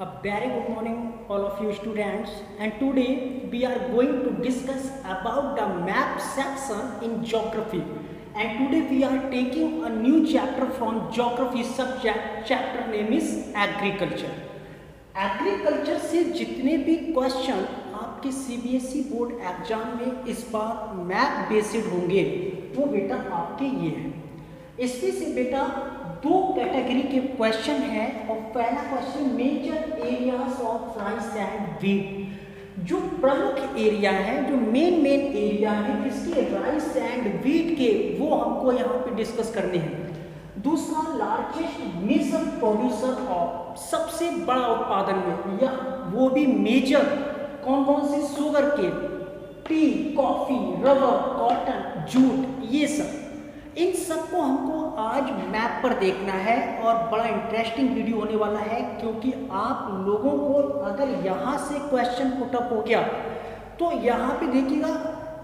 A very good morning all of you students, and today we are going to discuss about the map section in geography. And today we are taking a new chapter from geography subject. Chapter name is agriculture. Agriculture से जितने भी question आपके CBSE board exam में इस बार map based होंगे वो बेटा आपके ये हैं। इसमें से बेटा दो कैटेगरी के क्वेश्चन हैं और पहला question major areas of rice and wheat, जो प्रमुख एरिया है, जो मेन एरिया है किसके, राइस एंड व्हीट के, वो हमको यहाँ पे डिस्कस करने हैं। दूसरा लार्जेस्ट मेजर प्रोड्यूसर ऑफ, सबसे बड़ा उत्पादन में, या वो भी मेजर कौन कौन से, शुगर के, T, coffee, rubber, cotton, jute, ये सब, इन सबको हमको आज मैप पर देखना है। और बड़ा इंटरेस्टिंग वीडियो होने वाला है, क्योंकि आप लोगों को अगर यहाँ से क्वेश्चन पुटअप हो गया तो यहाँ पे देखिएगा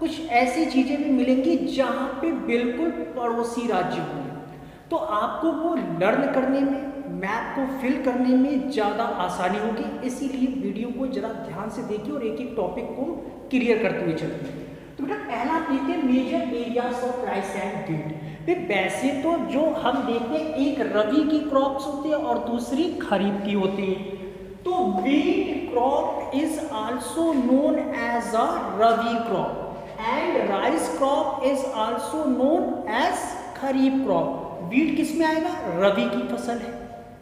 कुछ ऐसी चीज़ें भी मिलेंगी जहाँ पे बिल्कुल पड़ोसी राज्य होंगे, तो आपको वो लर्न करने में, मैप को फिल करने में ज़्यादा आसानी होगी। इसीलिए वीडियो को ज़रा ध्यान से देखिए और एक एक टॉपिक को क्लियर करते हुए चलिए। तो बेटा पहला देखते हैं major areas of rice and wheat. फिर वैसे तो जो हम देखते हैं एक रबी की क्रॉप्स होती है और दूसरी खरीफ की होती है, तो wheat crop is also known as a rabi crop and rice crop is also known as kharif crop. Wheat किस में आएगा, रबी की फसल है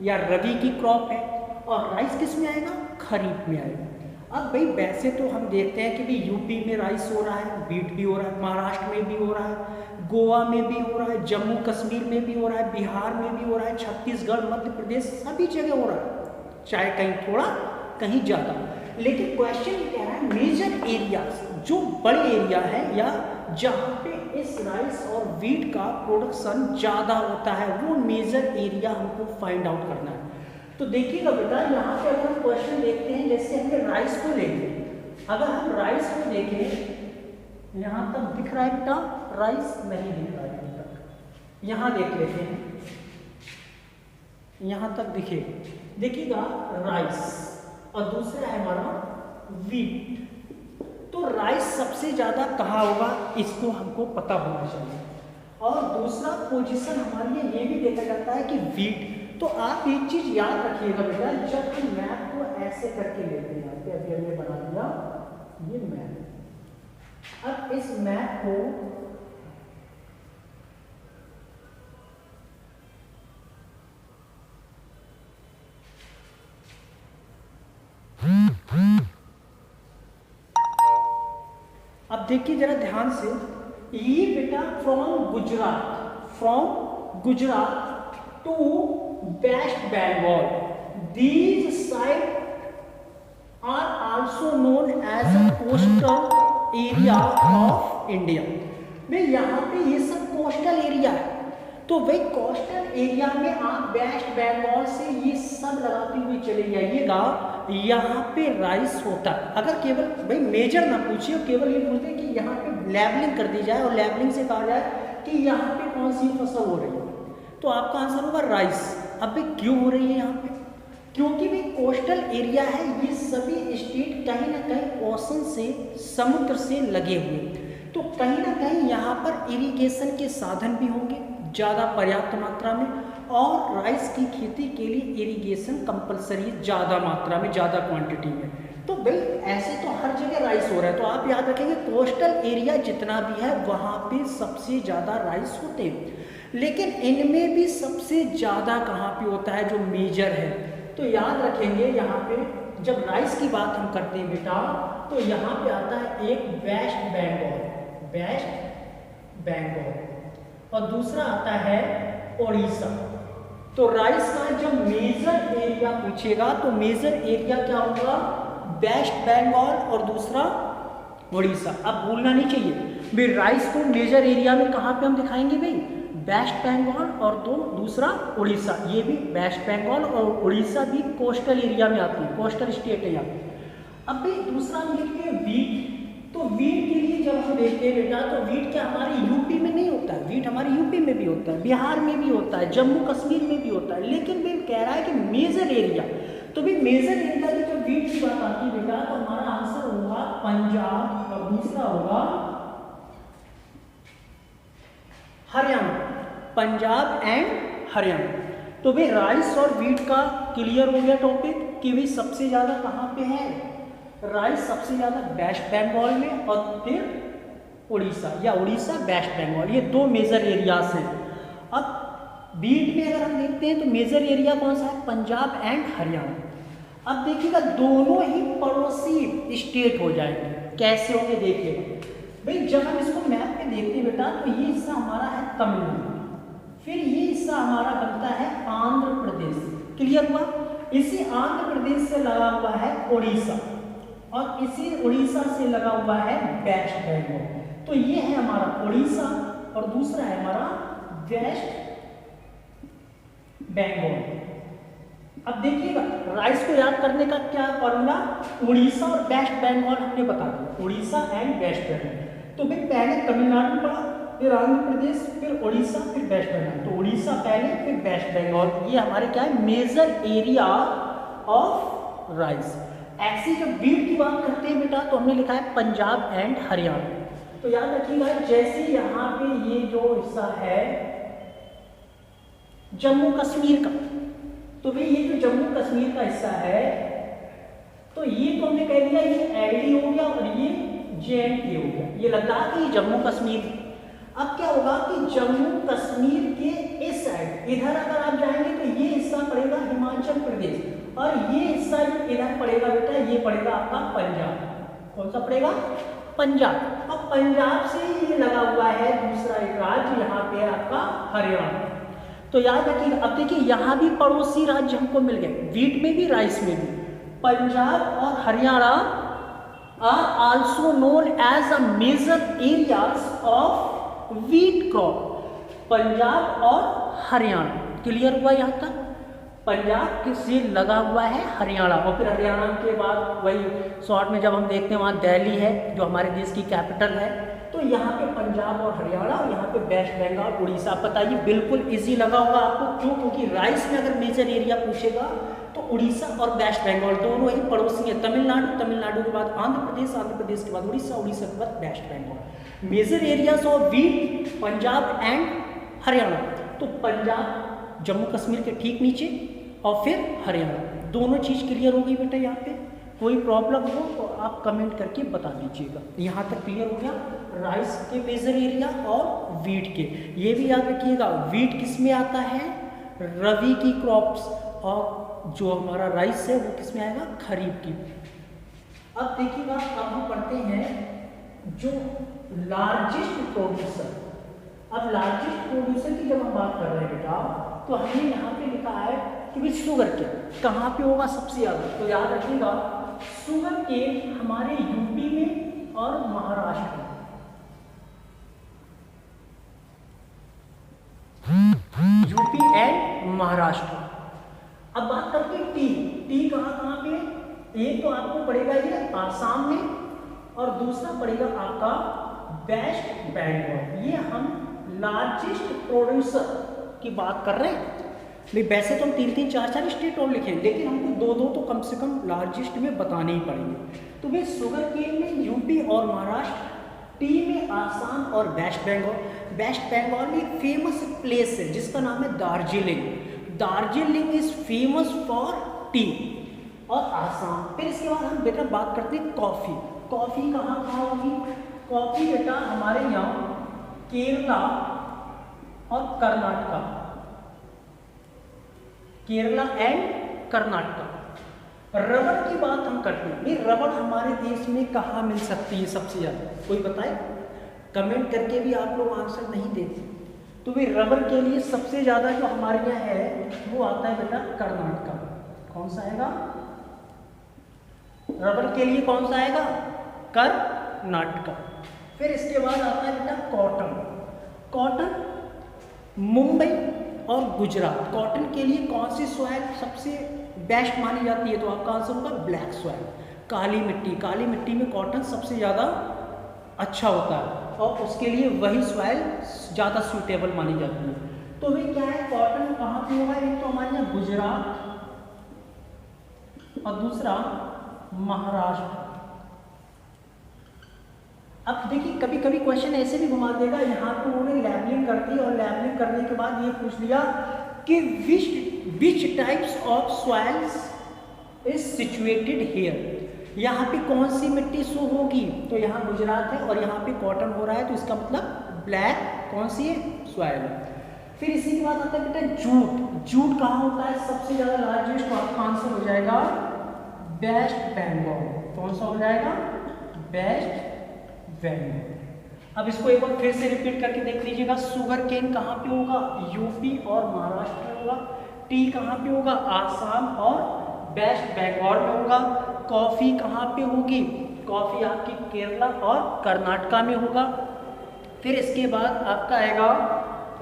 या रबी की क्रॉप है, और राइस किस में आएगा, खरीफ में आएगा। अब भाई वैसे तो हम देखते हैं कि भाई यूपी में राइस हो रहा है, व्हीट भी हो रहा है, महाराष्ट्र में भी हो रहा है, गोवा में भी हो रहा है, जम्मू कश्मीर में भी हो रहा है, बिहार में भी हो रहा है, छत्तीसगढ़, मध्य प्रदेश, सभी जगह हो रहा है, चाहे कहीं थोड़ा कहीं ज़्यादा। लेकिन क्वेश्चन ये कह रहा है मेजर एरियाज, जो बड़े एरिया है या जहाँ पे इस राइस और व्हीट का प्रोडक्शन ज़्यादा होता है, वो मेजर एरिया हमको फाइंड आउट करना है। तो देखिएगा बेटा यहाँ पे अगर हम क्वेश्चन देखते हैं, जैसे हमने राइस को लेंगे, अगर हम राइस को देखें, यहाँ तक दिख रहा है बेटा, राइस नहीं दिख रहा है बेटा, यहाँ देख लेते हैं, यहाँ तक दिखे, देखिएगा राइस और दूसरा है हमारा व्हीट। तो राइस सबसे ज़्यादा कहाँ होगा, इसको हमको पता होना चाहिए। और दूसरा पोजीशन हमारे लिए ये भी देखा जाता है कि व्हीट। तो आप एक चीज़ याद रखिएगा बेटा, जब हम मैप को ऐसे करके लेते हैं, यहाँ पे अभी हमने बना दिया ये मैप। अब इस मैप को अब देखिए जरा ध्यान से, ये बेटा from Gujarat to West Bengal, these side are also known as a coastal area of India. भाई यहाँ पे ये सब कोस्टल एरिया है, तो भाई कोस्टल एरिया में आप वेस्ट बंगाल से ये सब लगाते हुए चले जाइएगा, यहाँ पे राइस होता है। अगर केवल भाई मेजर ना पूछिए, केवल ये पूछते कि यहाँ पे लेबलिंग कर दी जाए और लेबलिंग से कहा जाए कि यहाँ पे कौन सी फसल हो रही है, तो आपका आंसर होगा राइस। अब भाई क्यों हो रही है यहाँ पे, क्योंकि भाई कोस्टल एरिया है, ये सभी स्टेट कहीं ना कहीं ओशन से, समुद्र से लगे हुए, तो कहीं ना कहीं यहाँ पर इरिगेशन के साधन भी होंगे ज़्यादा पर्याप्त मात्रा में, और राइस की खेती के लिए इरिगेशन कंपलसरी ज़्यादा मात्रा में, ज़्यादा क्वांटिटी में। तो भाई ऐसे तो हर जगह राइस हो रहा है, तो आप याद रखेंगे कोस्टल एरिया जितना भी है वहाँ पे सबसे ज़्यादा राइस होते हैं। लेकिन इनमें भी सबसे ज़्यादा कहाँ पे होता है, जो मेजर है, तो याद रखेंगे यहाँ पे जब राइस की बात हम करते हैं बेटा, तो यहाँ पे आता है एक वेस्ट बंगाल और दूसरा आता है उड़ीसा। तो राइस का जब मेजर एरिया पूछेगा तो मेजर एरिया क्या होगा, वेस्ट बंगाल और दूसरा उड़ीसा। अब भूलना नहीं चाहिए भाई, राइस को मेजर एरिया में कहाँ पे हम दिखाएंगे भाई, वेस्ट बंगाल और दूसरा उड़ीसा। ये भी वेस्ट बंगाल और उड़ीसा भी कोस्टल एरिया में आती है, कोस्टल स्टेट है यहाँ पे। अब भाई दूसरा हम देखते हैं व्हीट। तो व्हीट के लिए जब हम देखते हैं बेटा, तो व्हीट क्या हमारे यूपी में नहीं होता है, व्हीट हमारे यूपी में भी होता है, बिहार में भी होता है, जम्मू कश्मीर में भी होता है, लेकिन भाई कह रहा है कि मेजर एरिया, तो भी मेजर एरिया की जब वीट की बात आती है बेटा, तो हमारा आंसर होगा पंजाब और दूसरा होगा हरियाणा, पंजाब एंड हरियाणा। तो भाई राइस और वीट का क्लियर हो गया टॉपिक कि भाई सबसे ज्यादा कहाँ पे है, राइस सबसे ज्यादा वेस्ट बंगाल में और फिर उड़ीसा या उड़ीसा वेस्ट बंगाल, ये दो मेजर एरियाज हैं। अब वीट में अगर हम देखते हैं तो मेजर एरिया कौन सा है, पंजाब एंड हरियाणा। अब देखिएगा दोनों ही पड़ोसी स्टेट हो जाएंगे, कैसे होंगे देखिएगा भाई। जब हम इसको मैप पे देखते हैं बेटा, तो ये हिस्सा हमारा है तमिलनाडु, फिर ये हिस्सा हमारा बनता है आंध्र प्रदेश, क्लियर हुआ। इसी आंध्र प्रदेश से लगा हुआ है उड़ीसा और इसी उड़ीसा से लगा हुआ है वेस्ट बंगाल। तो ये है हमारा उड़ीसा और दूसरा है हमारा वेस्ट बंगाल। अब देखिएगा राइस को याद करने का क्या फॉर्मूला, उड़ीसा और वेस्ट बंगाल हमने बता दिया, उड़ीसा एंड वेस्ट बंगाल। तो भाई पहले तमिलनाडु पढ़ा, फिर आंध्र प्रदेश, फिर उड़ीसा, फिर वेस्ट बंगाल। तो उड़ीसा पहले, फिर वेस्ट बंगाल, ये हमारे क्या है मेजर एरिया ऑफ राइस। ऐसी जब वीट की बात करते हैं बेटा, तो हमने लिखा है पंजाब एंड हरियाणा। तो याद रखिएगा जैसे यहाँ पे ये जो हिस्सा है जम्मू कश्मीर का, तो भाई ये जो जम्मू कश्मीर का हिस्सा है, तो ये तो हमने कह दिया ये एलडी हो गया और ये JNK हो गया, ये लद्दाख ही जम्मू कश्मीर। अब क्या होगा कि जम्मू कश्मीर के इस साइड इधर अगर आप जाएंगे तो ये हिस्सा पड़ेगा हिमाचल प्रदेश और ये हिस्सा जो इधर पड़ेगा बेटा, ये पड़ेगा आपका पंजाब। कौन सा पड़ेगा, पंजाब। अब पंजाब से ये लगा हुआ है दूसरा एक राज्य, यहाँ पे आपका हरियाणा। तो याद रखिएगा, अब देखिए यहाँ भी पड़ोसी राज्य हमको मिल गए, वीट में भी राइस में भी। पंजाब और Haryana are also known as a major areas of wheat crop. Punjab और हरियाणा, क्लियर हुआ यहाँ तक। पंजाब से लगा हुआ है हरियाणा और फिर हरियाणा के बाद वही शॉर्ट में जब हम देखते हैं वहाँ दिल्ली है जो हमारे देश की कैपिटल है। तो यहाँ पे पंजाब और हरियाणा और यहाँ पे वेस्ट बंगाल उड़ीसा। बताइए बिल्कुल इजी लगा होगा आपको, क्यों, क्योंकि राइस में अगर मेजर एरिया पूछेगा तो उड़ीसा और वेस्ट बंगाल दोनों ही पड़ोसी है। तमिलनाडु, तमिलनाडु के बाद आंध्र प्रदेश, आंध्र प्रदेश के बाद उड़ीसा, उड़ीसा के बाद West Bengal. Major areas of wheat Punjab and Haryana. तो पंजाब जम्मू कश्मीर के ठीक नीचे और फिर हरियाणा, दोनों चीज़ क्लियर हो गई बेटा। यहाँ पे कोई प्रॉब्लम हो तो आप कमेंट करके बता दीजिएगा। यहाँ तक क्लियर हो गया राइस के मेजर एरिया और वीट के। ये भी याद रखिएगा वीट किस में आता है, रबी की क्रॉप्स, और जो हमारा राइस है वो किस में आएगा, खरीफ की। अब देखिएगा अब हम पढ़ते हैं जो लार्जेस्ट प्रोड्यूसर। अब लार्जेस्ट प्रोड्यूसर की जब हम बात कर रहे हैं बेटा, तो हमने यहाँ पे लिखा है कि भाई शुगर केन कहाँ पे होगा सबसे ज़्यादा। तो याद रखिएगा शुगर केन हमारे यूपी में और महाराष्ट्र में। UP and Maharashtra. अब बात करते हैं टी। टी कहाँ कहाँ पे, एक तो आपको पड़ेगा ये आसाम में और दूसरा पड़ेगा आपका वेस्ट बंगाल। ये हम लार्जेस्ट प्रोड्यूसर की बात कर रहे हैं। नहीं वैसे तो हम 3-3, 4-4 स्टेट और लिखें, लेकिन हमको 2-2 तो कम से कम लार्जेस्ट में बताने ही पड़ेंगे। तो भाई शुगर केन में यूपी और महाराष्ट्र, टी में आसाम और वेस्ट बंगाल। वेस्ट बंगाल में एक फेमस प्लेस है जिसका नाम है Darjeeling. Darjeeling is famous for T और आसाम। फिर इसके बाद हम बेटा बात करते हैं कॉफ़ी। कॉफ़ी कहाँ कहाँ होगी, कॉफ़ी बेटा हमारे यहाँ केरला और कर्नाटका, केरला एंड कर्नाटका। रबड़ की बात हम करते हैं, ये रबड़ हमारे देश में कहाँ मिल सकती है सबसे ज़्यादा, कोई बताए। कमेंट करके भी आप लोग आंसर नहीं देते। तो भाई रबड़ के लिए सबसे ज़्यादा जो हमारे यहाँ है वो आता है बेटा कर्नाटका। कौन सा आएगा, रबड़ के लिए कौन सा आएगा, कर्नाटका। फिर इसके बाद आता है बेटा कॉटन। कॉटन मुंबई और गुजरात। कॉटन के लिए कौन सी सॉइल सबसे बेस्ट मानी जाती है, तो आपका आंसर होगा ब्लैक सॉइल, काली मिट्टी। काली मिट्टी में कॉटन सबसे ज़्यादा अच्छा होता है और उसके लिए वही सॉइल ज़्यादा सूटेबल मानी जाती है। तो भाई क्या है, कॉटन कहाँ पे होगा, एक तो हमारे यहाँ गुजरात और दूसरा महाराष्ट्र। अब देखिए कभी कभी क्वेश्चन ऐसे भी घुमा देगा, यहाँ पे उन्होंने लैबलिंग कर दी और लैबलिंग करने के बाद ये पूछ लिया कि which types of soils is situated here, यहाँ पे कौन सी मिट्टी शो होगी, तो यहाँ गुजरात है और यहाँ पे कॉटन हो रहा है, तो इसका मतलब ब्लैक कौन सी है, सॉइल है। फिर इसी के बाद आता है बेटा जूट। जूट कहाँ होता है, सबसे ज़्यादा लार्जेस्ट, आपका आंसर हो जाएगा वेस्ट बंगाल। कौन सा हो जाएगा, वेस्ट बंगाल। अब इसको एक बार फिर से रिपीट करके देख लीजिएगा। शुगर केन कहाँ पे होगा, यूपी और महाराष्ट्र में होगा। टी कहाँ पे होगा, आसाम और वेस्ट बंगाल में होगा। कॉफ़ी कहाँ पे होगी, कॉफ़ी आपकी केरला और कर्नाटका में होगा। फिर इसके बाद आपका आएगा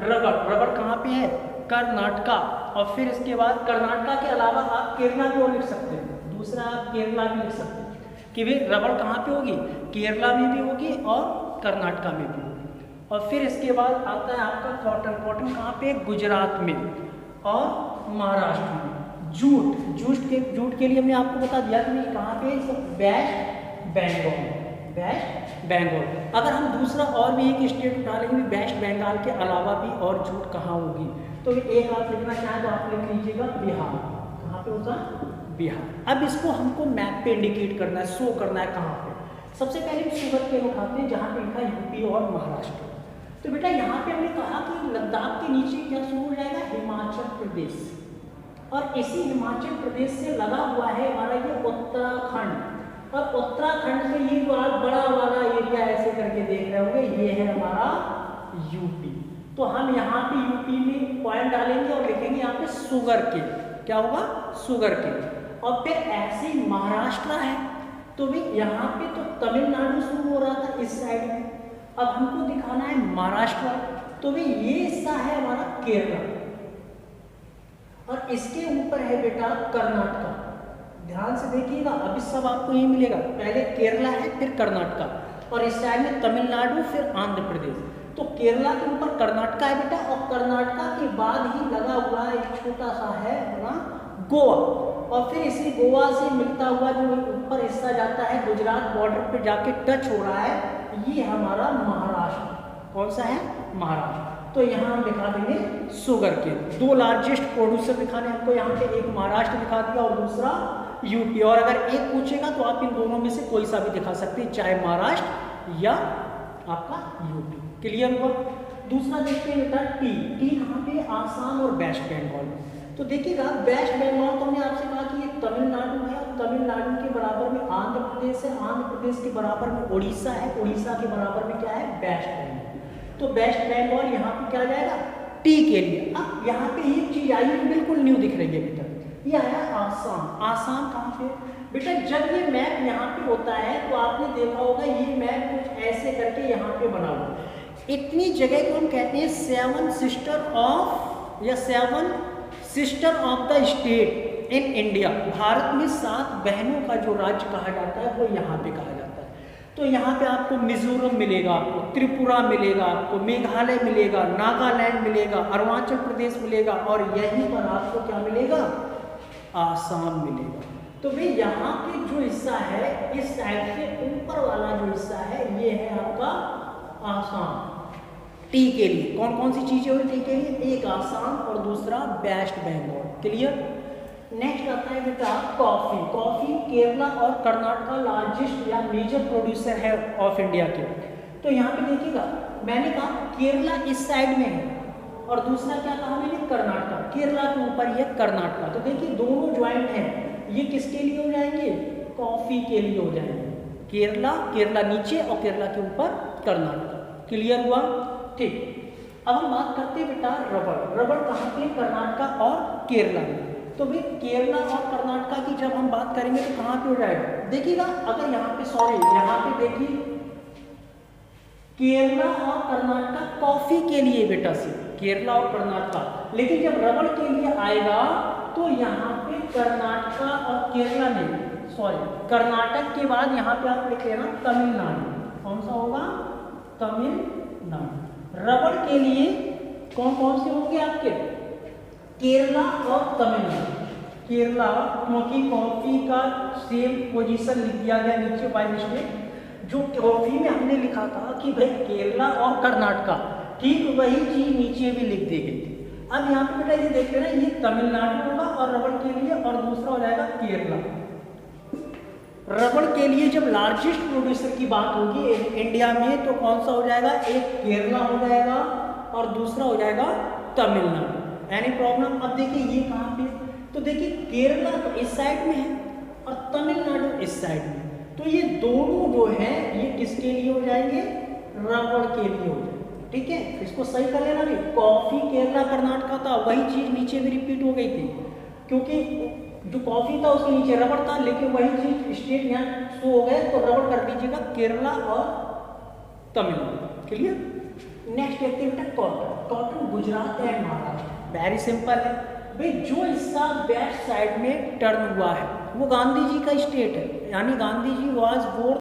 रबर। रबर कहाँ पे है, कर्नाटका। और फिर इसके बाद कर्नाटका के अलावा आप केरला भी और लिख सकते हैं, दूसरा आप केरला भी लिख सकते हैं कि भाई रबर कहाँ पे होगी, केरला में भी होगी और कर्नाटका में भी होगी। और फिर इसके बाद आता है आपका कॉटन। कॉटन कहाँ पे, गुजरात में और महाराष्ट्र में। जूट के लिए हमने आपको बता दिया कि कहाँ पे, वेस्ट बंगाल, वेस्ट बंगाल। अगर हम दूसरा और भी एक स्टेट उठा लेंगे वेस्ट बंगाल के अलावा भी और जूट कहाँ होगी, तो एक आप लिखना चाहें तो आप लिख लीजिएगा बिहार। कहाँ पे होगा, बिहार। अब इसको हमको मैप पे इंडिकेट करना है, शो करना है कहाँ पे। सबसे पहले शुगर केन उठाते हैं जहाँ पे लिखा है यूपी और महाराष्ट्र। तो बेटा यहाँ पे हमने कहा कि लद्दाख के नीचे क्या शुरू हो जाएगा, हिमाचल प्रदेश। और इसी हिमाचल प्रदेश से लगा हुआ है हमारा ये उत्तराखंड। और उत्तराखंड में ये जो आप बड़ा वाला एरिया ऐसे करके देख रहे होंगे, ये है हमारा यूपी। तो हम यहाँ पे यूपी में पॉइंट डालेंगे और लिखेंगे यहाँ पे शुगर केन। क्या होगा, शुगर केन। और फिर ऐसे महाराष्ट्र है, तो भी यहाँ पे तो तमिलनाडु शुरू हो रहा था इस साइड में। अब हमको दिखाना है महाराष्ट्र, तो भी ये हिस्सा है हमारा केरला और इसके ऊपर है बेटा कर्नाटका। ध्यान से देखिएगा, अभी सब आपको ये मिलेगा, पहले केरला है फिर कर्नाटका और इस साइड में तमिलनाडु फिर आंध्र प्रदेश। तो केरला के ऊपर कर्नाटका है बेटा और कर्नाटका के बाद ही लगा हुआ एक छोटा सा है अपना गोवा। और फिर इसी गोवा से मिलता हुआ जो ऊपर हिस्सा जाता है गुजरात बॉर्डर पे जाके टच हो रहा है, ये हमारा महाराष्ट्र। कौन सा है, महाराष्ट्र। तो यहाँ हम दिखा देंगे शुगर केन। दो लार्जेस्ट प्रोड्यूसर दिखाने हमको, यहाँ पे एक महाराष्ट्र दिखा दिया और दूसरा यूपी। और अगर एक पूछेगा तो आप इन दोनों में से कोई सा भी दिखा सकते हैं, चाहे महाराष्ट्र या आपका यूपी। क्लियर हुआ। दूसरा देखते हैं बेटा टी। टी कहाँ पे, आसाम और वेस्ट बंगाल में। तो देखिएगा वेस्ट बंगाल तो हमने आपसे कहा कि ये तमिलनाडु है, तमिलनाडु के बराबर में आंध्र प्रदेश है, आंध्र प्रदेश के बराबर में उड़ीसा है, उड़ीसा के बराबर में क्या है, वेस्ट बंगाल। तो वेस्ट बंगाल यहाँ पे क्या जाएगा, टी के लिए। अब यहाँ पे एक चीज आई है बिल्कुल न्यू दिख रही है बेटा, ये आया आसाम। आसाम कहाँ पे बेटा, जब ये मैप यहाँ पे होता है तो आपने देखा होगा ये मैप कुछ ऐसे करके यहाँ पे बना हुआ। इतनी जगह को हम कहते हैं seven sister of the state in India. Bharat में 7 बहनों का जो राज्य कहा जाता है वो यहाँ पे कहा जाता है। तो यहाँ पे आपको मिजोरम मिलेगा, आपको त्रिपुरा मिलेगा, आपको मेघालय मिलेगा, नागालैंड मिलेगा, अरुणाचल प्रदेश मिलेगा और यहीं पर आपको क्या मिलेगा, आसाम मिलेगा। तो भाई यहाँ पे जो हिस्सा है इस साइड से ऊपर वाला जो हिस्सा है ये है आपका आसाम। टी के लिए कौन कौन सी चीजें हुई टी के लिए, एक आसाम और दूसरा वेस्ट बंगाल। क्लियर। नेक्स्ट आता है बेटा कॉफी। कॉफी केरला और कर्नाटका लार्जेस्ट या मेजर प्रोड्यूसर है ऑफ इंडिया के। तो यहाँ पे देखिएगा मैंने कहा केरला इस साइड में है और दूसरा क्या कहा मैंने, कर्नाटका। केरला के ऊपर ये कर्नाटका। तो देखिए दोनों ज्वाइंट हैं, ये किसके लिए हो जाएंगे, कॉफी के लिए हो जाएंगे। केरला नीचे और केरला के ऊपर कर्नाटका। क्लियर हुआ, ठीक। अब हम बात करते हैं बेटा रबर। रबर कहाँ पे, कर्नाटका और केरला में। तो भाई केरला और कर्नाटका की जब हम बात करेंगे तो कहाँ पे हो जाएगा, देखिएगा अगर यहाँ पे देखिए केरला और कर्नाटका कॉफी के लिए बेटा से, केरला और कर्नाटका। लेकिन जब रबर के लिए आएगा तो यहाँ पे कर्नाटका और केरला में कर्नाटक के बाद यहाँ पे आप लिख लेना तमिलनाडु। कौन सा होगा, तमिलनाडु। रबर के लिए कौन कौन से होंगे आपके, केरला और तमिलनाडु। केरला, क्योंकि कॉफी का सेम पोजीशन लिख दिया गया नीचे बाय मिस्टेक। जो कॉफी में हमने लिखा था कि भाई केरला और कर्नाटका, ठीक वही चीज नीचे भी लिख दी गई थी। अब यहाँ पे बेटा ये देख रहे हैं, ये तमिलनाडु होगा और रबड़ के लिए, और दूसरा हो जाएगा केरला। रबड़ के लिए जब लार्जेस्ट प्रोड्यूसर की बात होगी इंडिया में, तो कौन सा हो जाएगा, एक केरला हो जाएगा और दूसरा हो जाएगा तमिलनाडु। Any problem? अब देखिए ये कहाँ पे, तो देखिए केरला तो इस साइड में है और तमिलनाडु इस साइड में, तो ये दोनों जो है ये किसके लिए हो जाएंगे, रबड़ के लिए हो जाएंगे। ठीक है, इसको सही कर लेना भी, कॉफी केरला कर्नाटका था, वही चीज नीचे भी रिपीट हो गई थी, क्योंकि जो कॉफी था उसके नीचे रबड़ था, लेकिन वही चीज स्टेट यहाँ शो हो गए, तो रबड़ कर दीजिएगा केरला और तमिलनाडु। क्लियर? नेक्स्ट देखते हैं cotton. Cotton Gujarat and Maharashtra. Very simple है भाई, जो हिस्सा वेस्ट साइड में टर्न हुआ है वो गांधी जी का स्टेट है, यानी गांधी जी वाज बोर्न